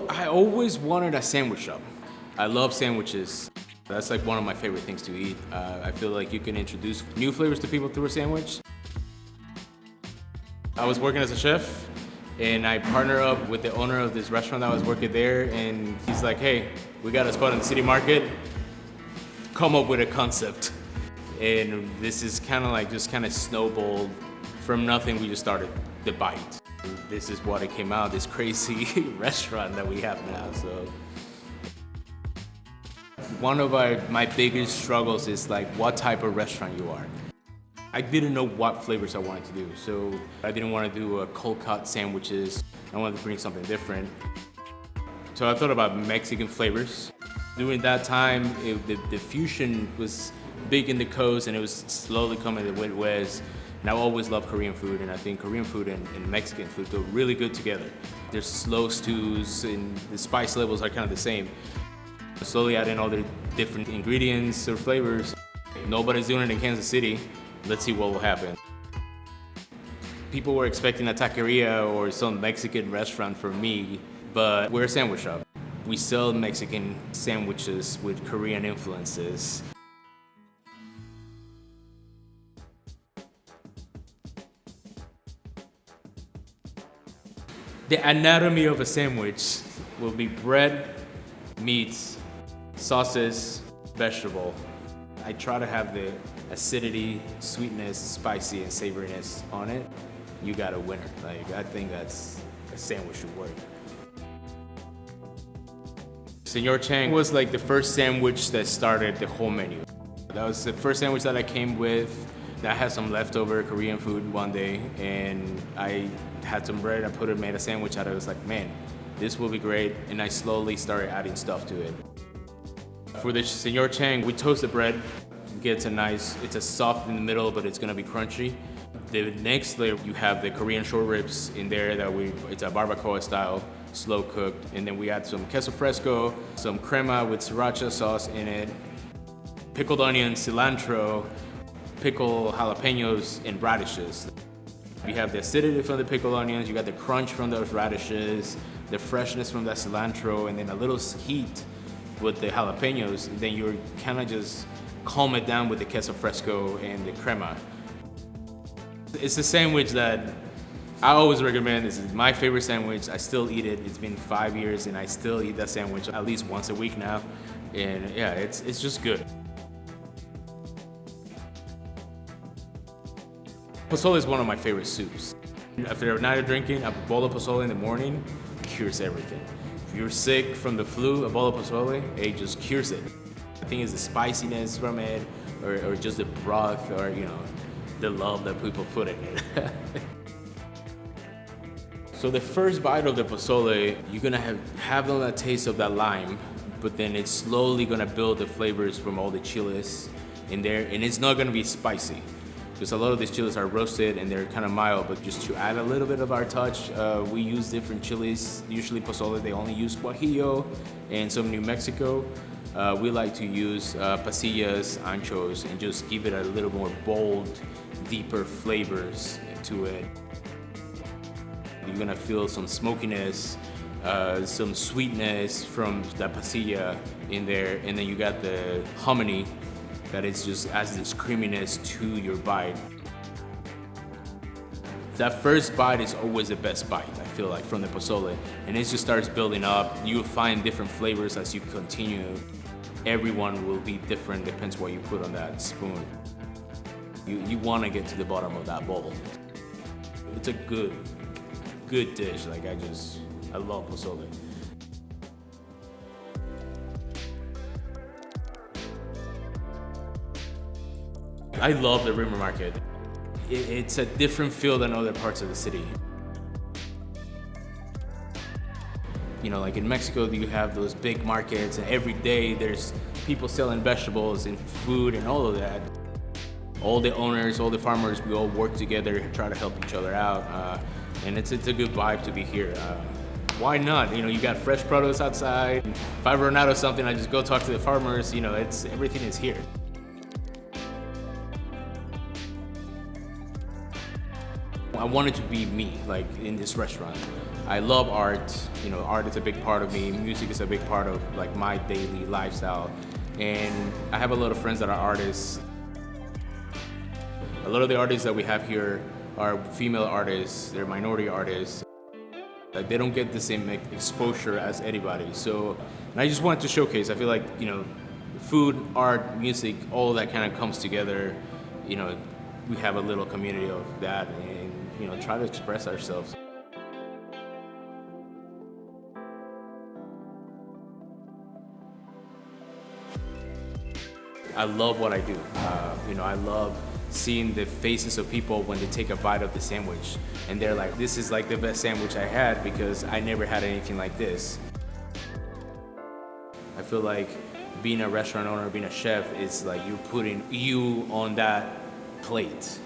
I always wanted a sandwich shop. I love sandwiches. That's like one of my favorite things to eat. I feel like you can introduce new flavors to people through a sandwich. I was working as a chef and I partnered up with the owner of this restaurant that I was working there, and he's like, hey, we got a spot in the city market, come up with a concept. And this is kind of like just kind of snowballed from nothing. We just started the bite. This is what it came out, this crazy restaurant that we have now. So one of my biggest struggles is like what type of restaurant you are. I didn't know what flavors I wanted to do, so I didn't want to do a cold cut sandwiches. I wanted to bring something different. So I thought about Mexican flavors. During that time, the fusion was big in the coast and it was slowly coming to the Midwest. And I always loved Korean food, and I think Korean food and Mexican food go really good together. There's slow stews and the spice levels are kind of the same. Slowly adding all the different ingredients or flavors. Nobody's doing it in Kansas City. Let's see what will happen. People were expecting a taqueria or some Mexican restaurant for me, but we're a sandwich shop. We sell Mexican sandwiches with Korean influences. The anatomy of a sandwich will be bread, meats, sauces, vegetable. I try to have the acidity, sweetness, spicy, and savoriness on it. You got a winner. Like, I think that's a sandwich should work. Señor Chang was like the first sandwich that started the whole menu. That was the first sandwich that I came with. I had some leftover Korean food one day, and I had some bread. I made a sandwich out of it. I was like, man, this will be great. And I slowly started adding stuff to it. For the Señor Chang, we toast the bread. It's a soft in the middle, but it's gonna be crunchy. The next layer, you have the Korean short ribs in there it's a barbacoa style, slow cooked. And then we add some queso fresco, some crema with sriracha sauce in it, pickled onions, cilantro, pickled jalapenos, and radishes. You have the acidity from the pickled onions, you got the crunch from those radishes, the freshness from that cilantro, and then a little heat with the jalapenos. Then you're kind of just calm it down with the queso fresco and the crema. It's a sandwich that I always recommend. This is my favorite sandwich. I still eat it. It's been 5 years and I still eat that sandwich at least once a week now. And yeah, it's just good. Pozole is one of my favorite soups. After a night of drinking, a bowl of pozole in the morning cures everything. If you're sick from the flu, a bowl of pozole, it just cures it. I think it's the spiciness from it, or just the broth, or the love that people put in it. So the first bite of the pozole, you're gonna have all that taste of that lime, but then it's slowly gonna build the flavors from all the chiles in there, and it's not gonna be spicy. Because a lot of these chiles are roasted and they're kind of mild, but just to add a little bit of our touch, we use different chiles. Usually pozole, they only use Guajillo and some New Mexico. We like to use pasillas, anchos, and just give it a little more bold, deeper flavors to it. You're gonna feel some smokiness, some sweetness from that pasilla in there, and then you got the hominy that is just adds this creaminess to your bite. That first bite is always the best bite, I feel like, from the pozole. And it just starts building up. You'll find different flavors as you continue. Everyone will be different, depends what you put on that spoon. You wanna get to the bottom of that bowl. It's a good dish. Like, I love pozole. I love the river market. It's a different feel than other parts of the city. Like in Mexico, you have those big markets, and every day there's people selling vegetables and food and all of that. All the owners, all the farmers, we all work together, try to help each other out, and it's a good vibe to be here. Why not? You got fresh produce outside. If I run out of something, I just go talk to the farmers. Everything is here. I wanted to be me, like in this restaurant. I love art. You know, art is a big part of me. Music is a big part of like my daily lifestyle. And I have a lot of friends that are artists. A lot of the artists that we have here are female artists. They're minority artists. Like they don't get the same exposure as anybody. So I just wanted to showcase. I feel like, you know, food, art, music, all that kind of comes together. You know, we have a little community of that, and you know, try to express ourselves. I love what I do. You know, I love seeing the faces of people when they take a bite of the sandwich, and they're like, "This is like the best sandwich I had because I never had anything like this." I feel like being a restaurant owner, being a chef, is like you're putting you on that plate.